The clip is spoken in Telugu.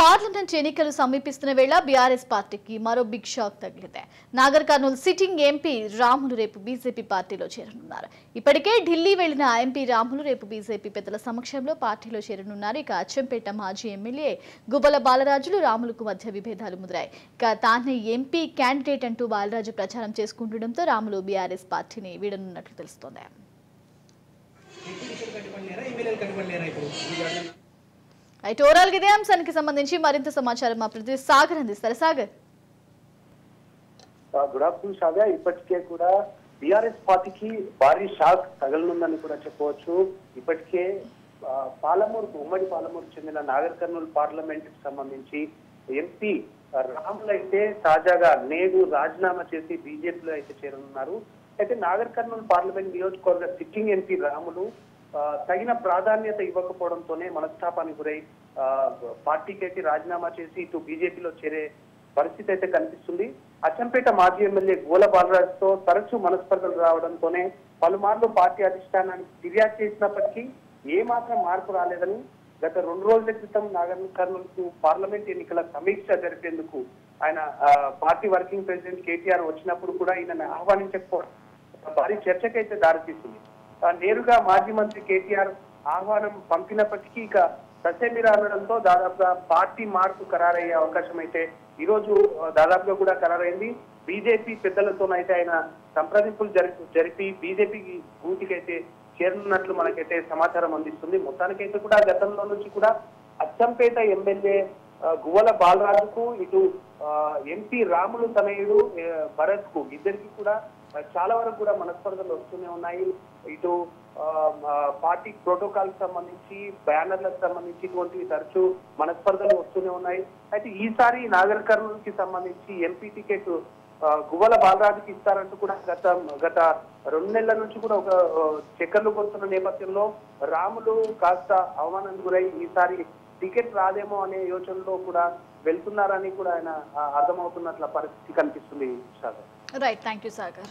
పార్లమెంట్ ఎన్నికలు సమీపిస్తున్న వేళ బీఆర్ఎస్ పార్టీకి మరో బిగ్ షాక్ తగిలింది. నాగర్ కర్నూల్ సిట్టింగ్ ఎంపీ రాములు రేపు బీజేపీ పార్టీలో చేరనున్నారు. ఇప్పటికే ఢిల్లీ వెళ్లిన ఎంపీ రాములు రేపు బీజేపీ పెద్దల సమక్షంలో పార్టీలో చేరనున్నారు. ఇక అచ్చంపేట మాజీ ఎమ్మెల్యే గుబ్బల బాలరాజులు రాములకు మధ్య విభేదాలు ముదిరాయి. ఇక తానే ఎంపీ క్యాండిడేట్ అంటూ బాలరాజు ప్రచారం చేసుకుంటుండటంతో రాములు బీఆర్ఎస్ పార్టీని వీడనున్నట్లు తెలుస్తోంది. అయితే ఓవరాల్ ఇదే అంశానికి సంబంధించి మరింత సమాచారం మా ప్రతినిధి సాగర్ అందిస్తారు. సాగర్, గుడ్ ఆఫ్టర్నూన్ సాగా. ఇప్పటికే కూడా బీఆర్ఎస్ పార్టీకి భారీ షాక్ తగలనుందని కూడా చెప్పవచ్చు. ఇప్పటికే ఉమ్మడి పాలమూరు చెందిన నాగర్ కర్నూల్ పార్లమెంట్ కి సంబంధించి ఎంపీ రాములు అయితే తాజాగా నేడు రాజీనామా చేసి బీజేపీలో అయితే చేరనున్నారు. అయితే నాగర్ కర్నూల్ పార్లమెంట్ నియోజకవర్గ సిట్టింగ్ ఎంపీ రాములు తగిన ప్రాధాన్యత ఇవ్వకపోవడంతోనే మనస్తాపానికి గురై పార్టీకి అయితే రాజీనామా చేసి ఇటు బీజేపీలో చేరే పరిస్థితి అయితే కనిపిస్తుంది. అచ్చంపేట మాజీ ఎమ్మెల్యే గోల బాలరాజుతో తరచూ మనస్పర్ధలు రావడంతోనే పలుమార్లు పార్టీ అధిష్టానానికి ఫిర్యాదు చేసినప్పటికీ ఏమాత్రం మార్పు రాలేదని గత 2 రోజుల క్రితం నాగర్ కర్నూల్ కు పార్లమెంట్ ఎన్నికల సమీక్ష జరిపేందుకు ఆయన పార్టీ వర్కింగ్ ప్రెసిడెంట్ కేటీఆర్ వచ్చినప్పుడు కూడా ఈయన ఆహ్వానించకపోవడం భారీ చర్చకైతే దారితీస్తుంది. నేరుగా మాజీ మంత్రి కేటీఆర్ ఆహ్వానం పంపినప్పటికీ ఇక ససేమిరా అనడంతో దాదాపుగా పార్టీ మార్పు ఖరారయ్యే అవకాశం అయితే ఈ రోజు దాదాపుగా కూడా ఖరారైంది. బీజేపీ పెద్దలతోనైతే ఆయన సంప్రదింపులు జరిపి బీజేపీకి గూటికైతే చేరనున్నట్లు మనకైతే సమాచారం అందిస్తుంది. మొత్తానికైతే కూడా గతంలో నుంచి కూడా అచ్చంపేట ఎమ్మెల్యే గువ్వల బాలరాజుకు ఇటు ఎంపీ రాములు తనయుడు భరత్ కు ఇద్దరికి కూడా చాలా వరకు కూడా మనస్పర్ధలు వస్తూనే ఉన్నాయి. ఇటు పార్టీ ప్రోటోకాల్ సంబంధించి బ్యానర్లకు సంబంధించి ఇటువంటి తరచూ మనస్పర్ధలు వస్తూనే ఉన్నాయి. అయితే ఈసారి నాగర్ కర్నూల్ కి సంబంధించి ఎంపీ టికెట్ గువ్వల బాలరాజుకి ఇస్తారంటూ కూడా గత 2 నెలల నుంచి కూడా ఒక చక్కర్లు కొడుతున్న నేపథ్యంలో రాములు కాస్త అవమానానికి గురై ఈసారి టికెట్ రాదేమో అనే యోచనలో కూడా వెళ్తున్నారని కూడా ఆయన అర్థమవుతున్నట్ల పరిస్థితి కనిపిస్తుంది. Sagar, right, thank you Sagar.